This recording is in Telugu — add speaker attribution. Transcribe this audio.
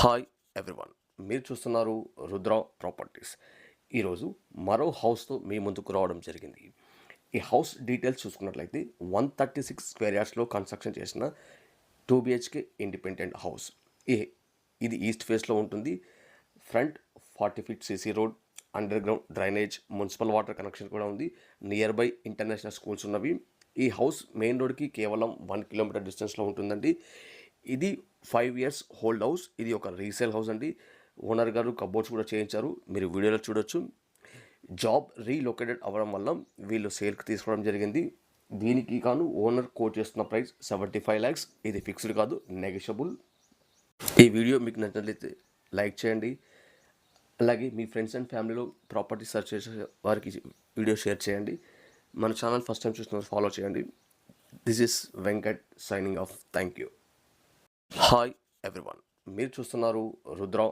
Speaker 1: హాయ్ ఎవ్రీవన్, మీరు చూస్తున్నారు రుద్ర ప్రాపర్టీస్. ఈరోజు మరో హౌస్తో మీ ముందుకు రావడం జరిగింది. ఈ హౌస్ డీటెయిల్స్ చూసుకున్నట్లయితే 136 స్క్వేర్ యార్డ్స్లో కన్స్ట్రక్షన్ చేసిన 2 BHK ఇండిపెండెంట్ హౌస్. ఇది ఈస్ట్ ఫేస్లో ఉంటుంది. Front 40 feet CC road, under ground drainage, municipal water connection కూడా ఉంది. నియర్ బై ఇంటర్నేషనల్ స్కూల్స్ ఉన్నవి. ఈ హౌస్ మెయిన్ రోడ్కి కేవలం 1 kilometer డిస్టెన్స్లో ఉంటుందండి. ఇది 5 years హోల్డ్ హౌస్. ఇది ఒక రీసేల్ హౌస్ అండి. ఓనర్ గారు కబోర్డ్స్ కూడా చేయించారు, మీరు వీడియోలో చూడొచ్చు. జాబ్ రీలొకేటెడ్ అవ్వడం వల్ల వీళ్ళు సేల్కి తీసుకోవడం జరిగింది. దీనికి కాను ఓనర్ కోట్ చేస్తున్న ప్రైస్ 75 lakhs. ఇది ఫిక్స్డ్ కాదు, నెగోషియబుల్. ఈ వీడియో మీకు నచ్చినట్లయితే లైక్ చేయండి. అలాగే మీ ఫ్రెండ్స్ అండ్ ఫ్యామిలీలో ప్రాపర్టీ సెర్చ్ చేసే వారికి వీడియో షేర్ చేయండి. మన ఛానల్ ఫస్ట్ టైం చూస్తున్న ఫాలో చేయండి. This is Venkat signing off. Thank you. Hi everyone, మీరు చూస్తున్నారు రుద్ర